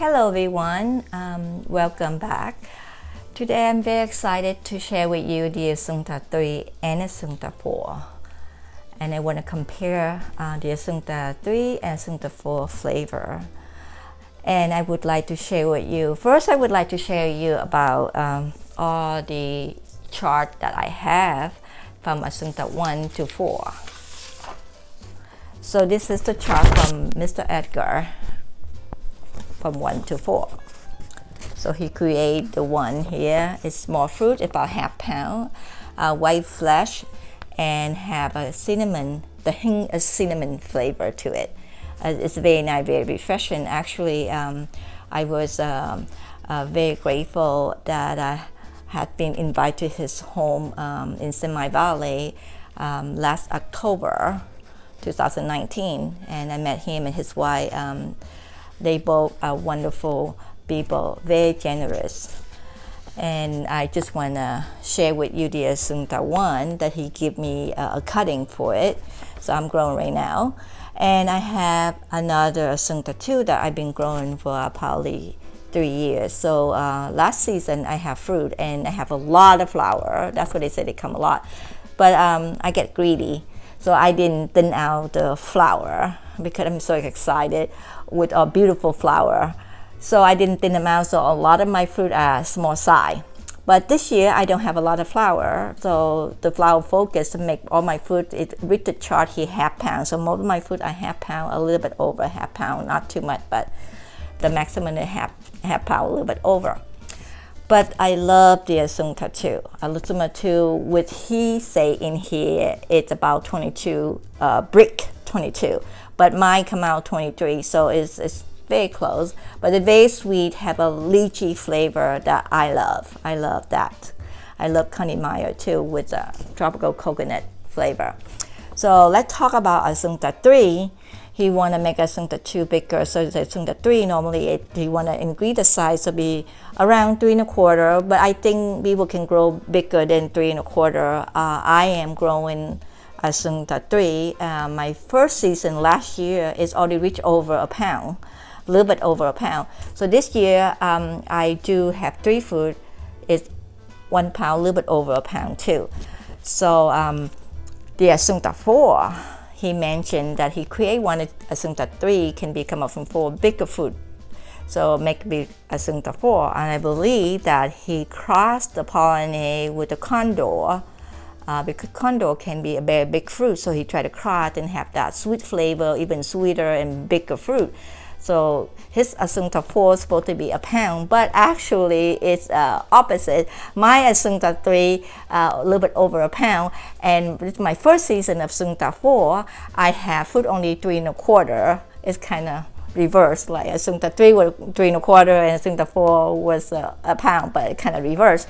Hello everyone, welcome back. Today I'm very excited to share with you the Asunta4 and Asunta4. And I want to compare the Asunta3 and Asunta4 flavor. And I would like to share with you, first I would like to share you about all the chart that I have from Asunta1 to 4. So this is the chart from Mr. Edgar from 1 to 4. So he created the one here. It's small fruit, about ½ pound, white flesh, and have a cinnamon, the hint of cinnamon flavor to it. It's very nice, very refreshing. Actually, I was very grateful that I had been invited to his home in Semi Valley last October 2019, and I met him and his wife. They both are wonderful people, very generous. And I just want to share with you the Asunta1 that he gave me a cutting for it. So I'm growing right now. And I have another Asunta2 that I've been growing for probably 3 years. So last season I have fruit and I have a lot of flower. That's what they say, they come a lot. But I get greedy. So I didn't thin out the flower because I'm so excited with a beautiful flower. So I didn't thin them out, so a lot of my fruit are small size. But this year I don't have a lot of flower, so the flower focus to make all my fruit, with the chart here, ½ pound. So most of my fruit are ½ pound, a little bit over ½ pound, not too much, but the maximum is half pound, a little bit over. But I love the Asunta2. Asunta2, which he say in here, it's about 22, brick 22. But mine come out 23, so it's very close. But it's very sweet, have a lychee flavor that I love. I love that. I love Connie Meyer too with a tropical coconut flavor. So let's talk about Asunta3. He want to make Asunta2 bigger, so the Asunta3 normally he want to increase the size to be around 3 1/4. But I think people can grow bigger than 3 1/4. I am growing Asunta3. My first season last year is already reached over a pound, a little bit over a pound. So this year I do have 3 fruit. It's 1 pound, a little bit over a pound too. So the Asunta4, he mentioned that he create one Asunta3 can be come up from 4 bigger fruit. So make big Asunta4, and I believe that he crossed the pollinate with the condor. Because condor can be a very big fruit, so he tried to cross and have that sweet flavor, even sweeter and bigger fruit. So his Asunta4 is supposed to be a pound, but actually it's opposite. My Asunta3 a little bit over a pound, and with my first season of Asunta4, I have fruit only 3 1/4. It's kind of reversed, like Asunta3 was 3 1/4 and Asunta4 was a pound, but it kind of reversed.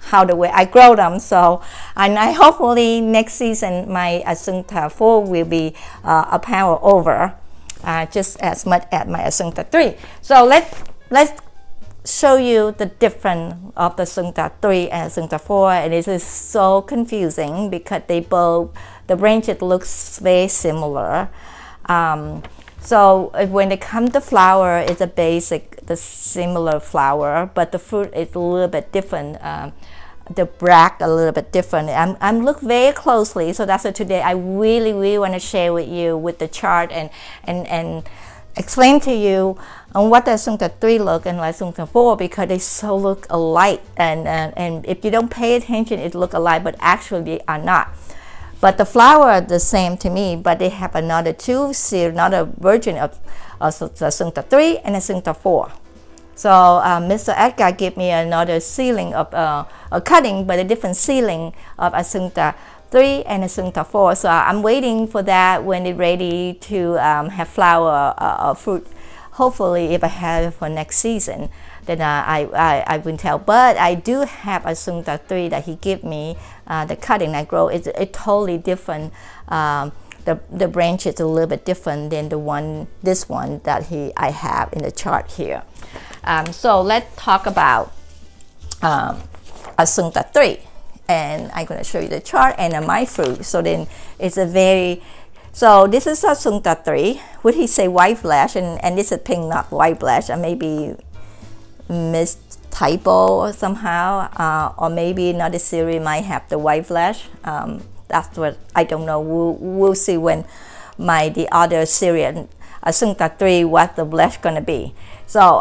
How the way I grow them. So, and I hopefully next season my Asunta4 will be a pound or over, just as much as my Asunta3. So let's show you the difference of the Asunta3 and Asunta4, and this is so confusing because they both, the branches looks very similar. So when it comes to flower, it's a basic, the similar flower, but the fruit is a little bit different. The bracts a little bit different. I'm look very closely, so that's why today I really want to share with you with the chart and explain to you on what the Asunta3 look and Asunta4, because they so look alike, and if you don't pay attention, it look alike, but actually they are not. But the flower are the same to me, but they have another another version of Asunta3 and Asunta4. So Mr. Edgar gave me another sealing of a cutting, but a different sealing of Asunta3 and Asunta4. So I'm waiting for that when it's ready to have flower or fruit. Hopefully, if I have it for next season, then I will tell. But I do have Asunta3 that he gave me, the cutting I grow. It's totally different. The branch is a little bit different than the one, this one that I have in the chart here. So let's talk about Asunta3, and I'm going to show you the chart and my fruit. So then it's a very So this is Asunta4. Would he say white flash? And this is pink, not white flash. And maybe missed typo somehow, or maybe another series might have the white flash. That's what I don't know. We'll see when the other series Asunta4 what the flash gonna be. So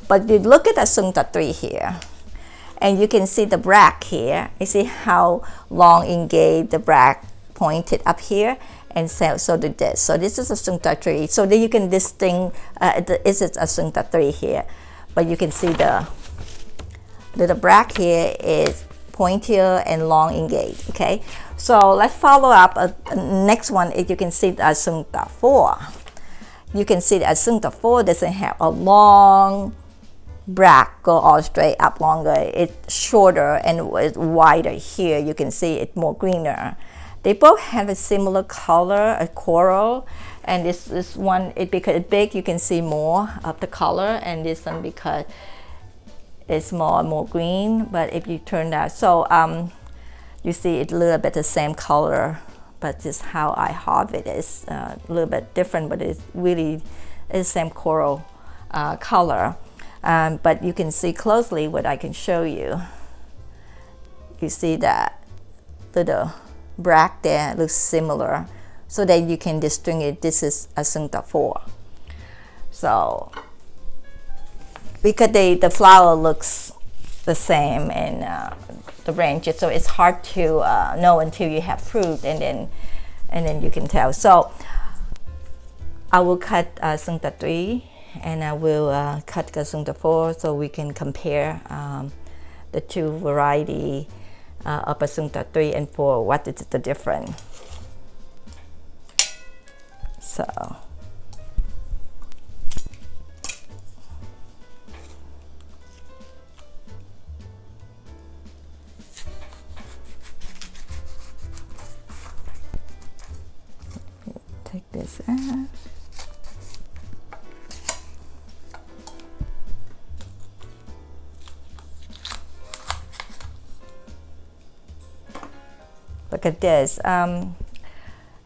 but you look at Asunta4 here, and you can see the bracts here. You see how long engaged the bract pointed up here, and so did this. So this is Asunta4. So then you can distinguish is it Asunta4 here, but you can see the bract here is pointier and long engaged. Okay, so let's follow up. Next one is you can see the Asunta4. You can see the Asunta4 doesn't have a long bract go all straight up longer. It's shorter and it's wider here. You can see it's more greener. They both have a similar color, a coral, and this one, because it's big, you can see more of the color, and this one because it's more green. But if you turn that, so you see it's a little bit the same color, but just how I harvest it is a little bit different, but it's really the same coral color. But you can see closely what I can show you. You see that little bract there looks similar, so that you can distinguish this is Asunta4. So because the flower looks the same and the branches, so it's hard to know until you have fruit, and then you can tell. So I will cut Asunta4 and I will cut Asunta4 so we can compare the two varieties of Asunta4 and 4. What is the difference? So take this out. Look at this.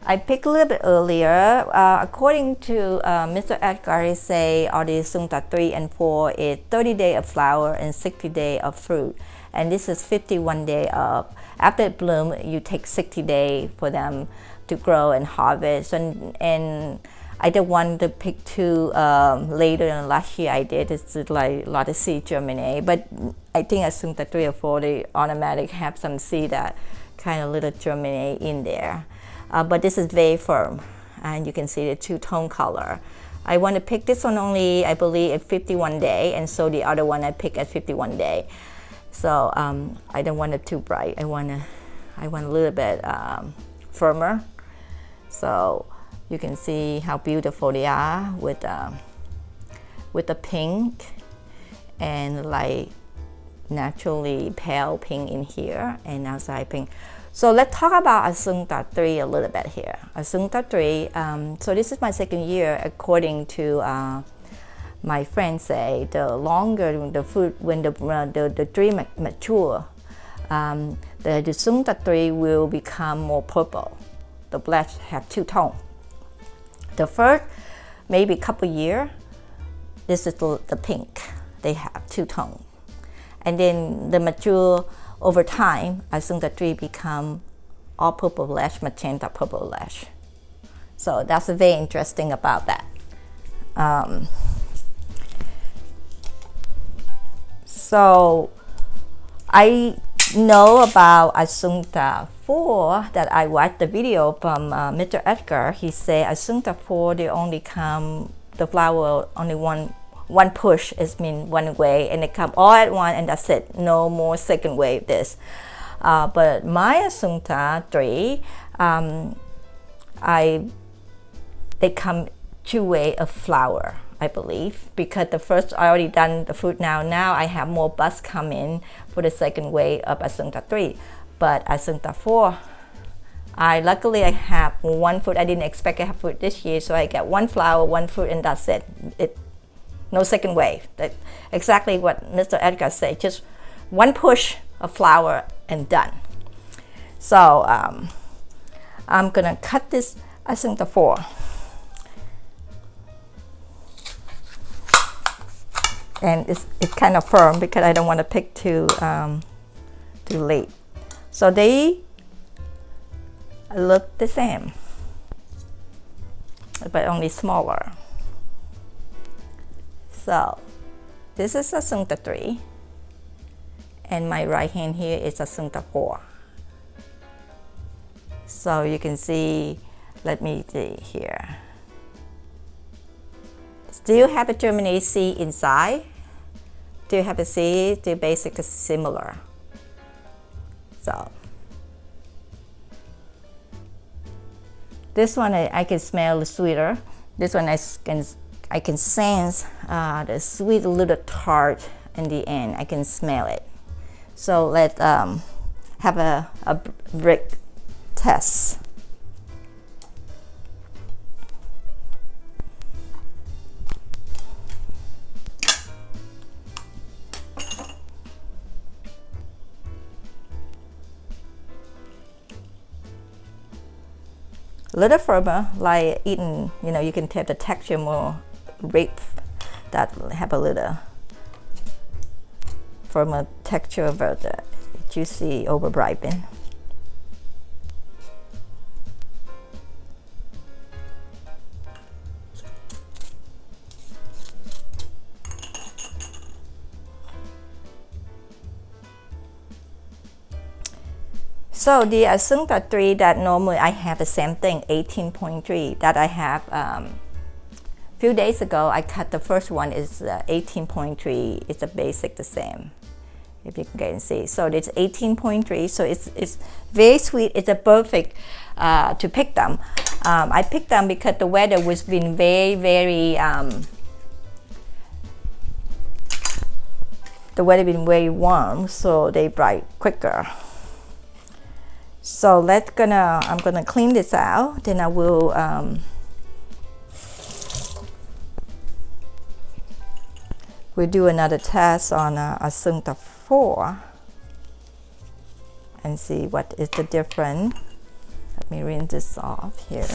I picked a little bit earlier. According to Mr. Edgar, he say all the Asunta4 and 4 is 30 days of flower and 60 days of fruit. And this is 51 days of, after it bloom, you take 60 days for them to grow and harvest. And I don't want to pick two later than last year I did. It's like a lot of seed germinate. But I think Asunta4 or 4, they automatic have some seed that kind of little germinate in there. But this is very firm, and you can see the two-tone color. I want to pick this one only, I believe, at 51 days, and so the other one I pick at 51 days. So I don't want it too bright. I want a little bit firmer. So you can see how beautiful they are with the pink and like naturally pale pink in here and outside pink. So let's talk about Asunta4 a little bit here. Asunta4, so this is my second year. According to my friends say, the longer the fruit, when the tree mature, the Asunta4 will become more purple. The black have two tones. The first, maybe couple year, this is the pink. They have two tones. And then the mature over time, Asunta4 become all purple flesh, magenta purple flesh. So that's very interesting about that. So I know about Asunta4 that I watched the video from Mr. Edgar. He said Asunta4 they only come, the flower only one push is mean one way, and they come all at once, and that's it. No more second wave this. But my Asunta4, they come two way of flower, I believe, because the first I already done the fruit now. Now I have more buds come in for the second wave of Asunta4. But Asunta4, luckily I have one fruit. I didn't expect to have fruit this year, so I get one flower, one fruit, and that's it. No second wave. That's exactly what Mr. Edgar said. Just one push of flower and done. So I'm gonna cut this Asunta4. And it's kind of firm because I don't want to pick too late. So they look the same, but only smaller. So this is Asunta3, and my right hand here is Asunta4. So you can see, let me see here. Still have a germinate seed inside. Still have a seed, they're basically similar. So this one I can smell sweeter. This one I can sense the sweet little tart in the end. I can smell it. So let's have a brick test. A little firmer, like eating, you can tell the texture more rape that have a little firmer texture of the juicy over-ripened. So the Asunta3 that normally I have the same thing, 18.3 that I have few days ago. I cut the first one is 18.3. It's a basic the same, if you can see. So it's 18.3. So it's very sweet. It's a perfect to pick them. I picked them because the weather was been very the weather been very warm, so they bright quicker. So I'm gonna clean this out, then I will we'll do another test on Asunta4 and see what is the difference. Let me rinse this off here.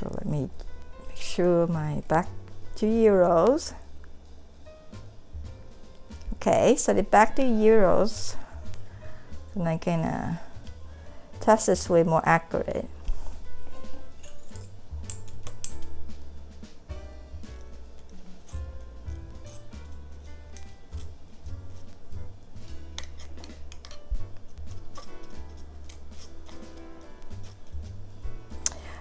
So let me make sure my back to euros. Okay, so the back to euros, and I can test this way more accurate.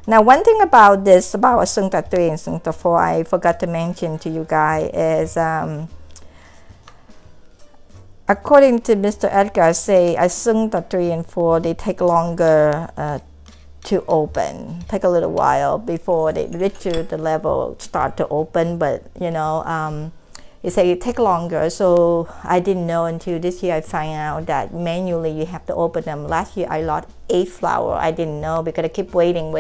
Now, one thing about this, about Asunta3 and Asunta4, I forgot to mention to you guys is, according to Mr. Edgar, say Asunta3 and 4, they take longer to open, take a little while before they reach the level start to open. But you say it take longer, so I didn't know until this year I find out that manually you have to open them. Last year I lost 8 flowers. I didn't know because I keep waiting.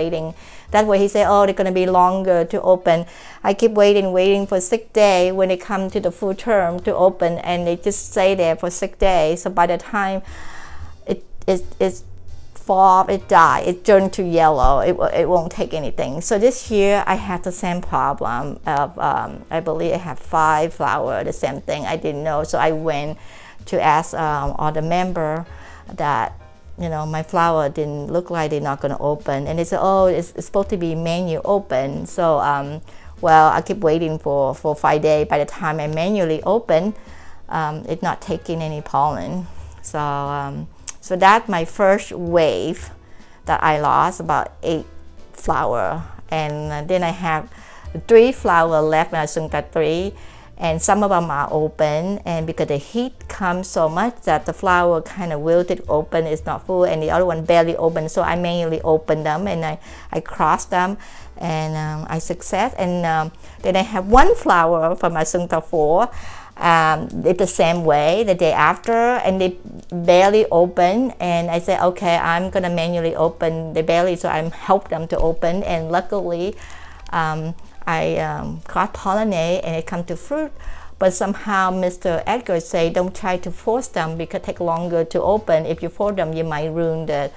That's why he said, oh, they're gonna be longer to open. I keep waiting for 6 days when they come to the full term to open, and they just stay there for 6 days. So by the time it's fall, it die, it turned to yellow, it won't take anything. So this year I had the same problem of I believe I have 5 flowers, the same thing. I didn't know, so I went to ask all the member that my flower didn't look like they're not going to open, and they said, oh, it's supposed to be manual open. So well, I keep waiting for 5 days. By the time I manually open, it's not taking any pollen. So that's my first wave that I lost, about 8 flowers. And then I have 3 flowers left in Asunta3. and some of them are open, and because the heat comes so much that the flower kind of wilted open, it's not full, and the other one barely open, so I manually open them and I cross them, and I success. And then I have one flower from Asunta4. It's the same way the day after, and they barely open, and I said, okay, I'm gonna manually open the barely, so I help them to open, and luckily I cross-pollinate and it come to fruit. But somehow Mr. Edgar say don't try to force them because it take longer to open. If you force them, you might ruin the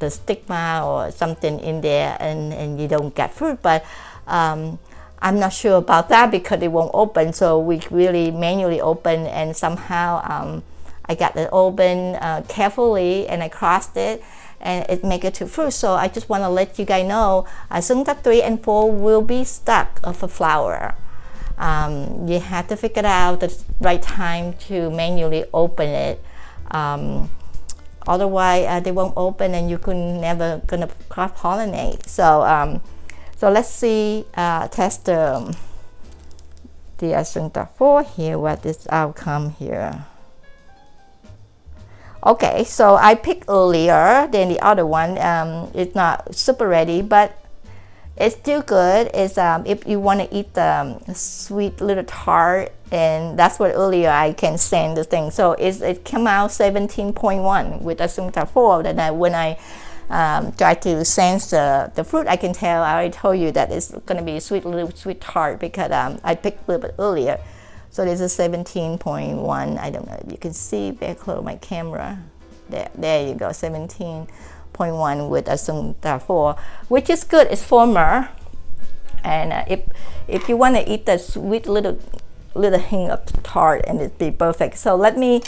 stigma or something in there, and you don't get fruit. But I'm not sure about that because it won't open, so we really manually open, and somehow I got it open carefully, and I crossed it, and it make it to fruit. So I just want to let you guys know Asunta 3 and 4 will be stuck of a flower. You have to figure out the right time to manually open it. Otherwise they won't open, and you could never gonna cross-pollinate. So let's see, test the Asunta4 here, what is outcome here. Okay, so I picked earlier than the other one. It's not super ready, but it's still good. It's if you want to eat the sweet little tart, and that's what earlier I can send the thing. So it came out 17.1 with Asunta4. That when I try to sense the fruit, I can tell. I already told you that it's going to be little sweet tart because I picked a little bit earlier. So this is 17.1. I don't know if you can see very close my camera. There you go, 17.1 with Asunta4, which is good. It's firmer, and if you want to eat the sweet little hint of tart, and it'd be perfect. So let me.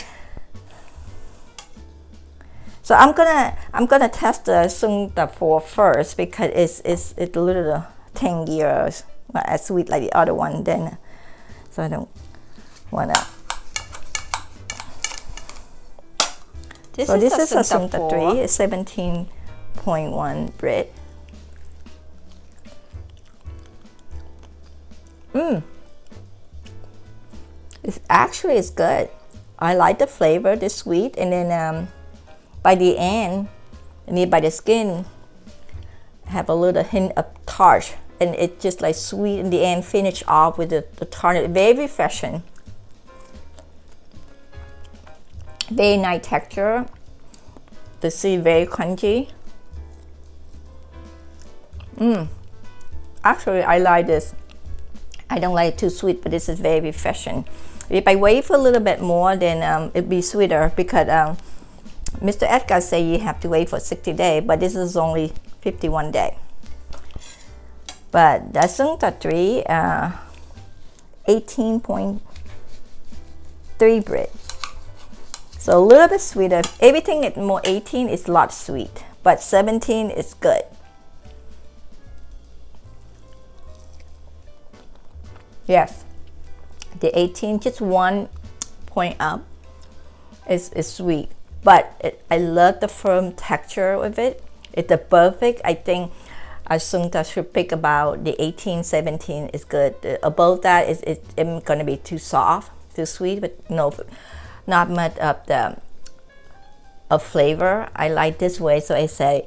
So I'm gonna test the Asunta4 first because it's a little tangier, not as sweet like the other one. Then, so I don't wanna. This is Asunta 3. It's 17.1 Brit. It's good. I like the flavor, the sweet, and then by the end, and by the skin, have a little hint of tart, and it's just like sweet in the end, finish off with the tart. Very refreshing. Very nice texture. The seed very crunchy. Actually, I like this. I don't like it too sweet, but this is very refreshing. If I wait for a little bit more, then it'll be sweeter because Mr. Edgar say you have to wait for 60 days, but this is only 51 days. But the Asunta 3, 18.3 Brit. So a little bit sweeter. Everything at more 18 is a lot sweet, but 17 is good. Yes, the 18, just 1 point up, is sweet. But I love the firm texture of it. It's the perfect. I think Asunta should pick about the 18, 17 is good. Above that it's going to be too soft, too sweet, but no, not much of flavor. I like this way, so I say,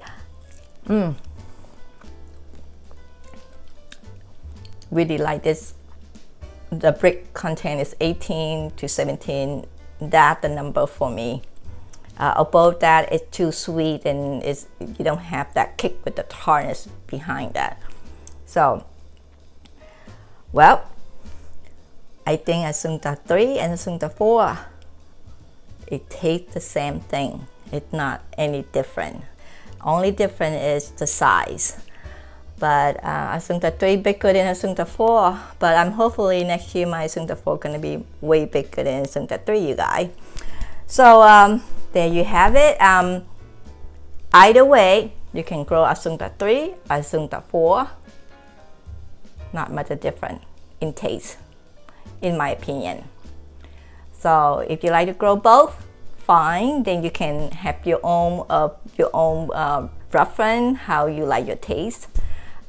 really like this. The brick content is 18 to 17. That's the number for me. Above that, it's too sweet, and you don't have that kick with the tartness behind that. So, well, I think Asunta 3 and Asunta 4, it tastes the same thing. It's not any different. Only different is the size. But Asunta 3 bigger than Asunta 4. But I'm hopefully next year my Asunta 4 gonna be way bigger than Asunta 3, you guys. So there you have it. Either way, you can grow Asunta 3, Asunta 4. Not much different in taste, in my opinion. So if you like to grow both, fine. Then you can have your own preference, how you like your taste.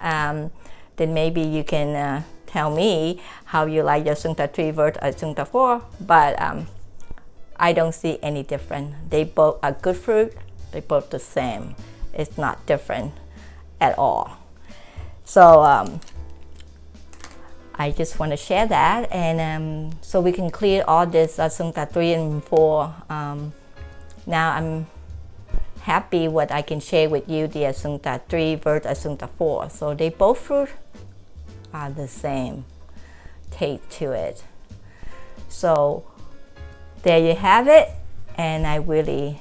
Then maybe you can tell me how you like the Asunta3 versus Asunta4, but I don't see any difference. They both are good fruit. They both the same. It's not different at all. So I just want to share that, and so we can clear all this Asunta3 and 4. Now I'm happy what I can share with you the Asunta3 versus Asunta4. So they both fruit are the same taste to it. So there you have it, and I really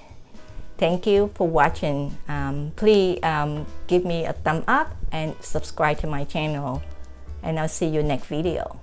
thank you for watching. Please give me a thumb up and subscribe to my channel, and I'll see you next video.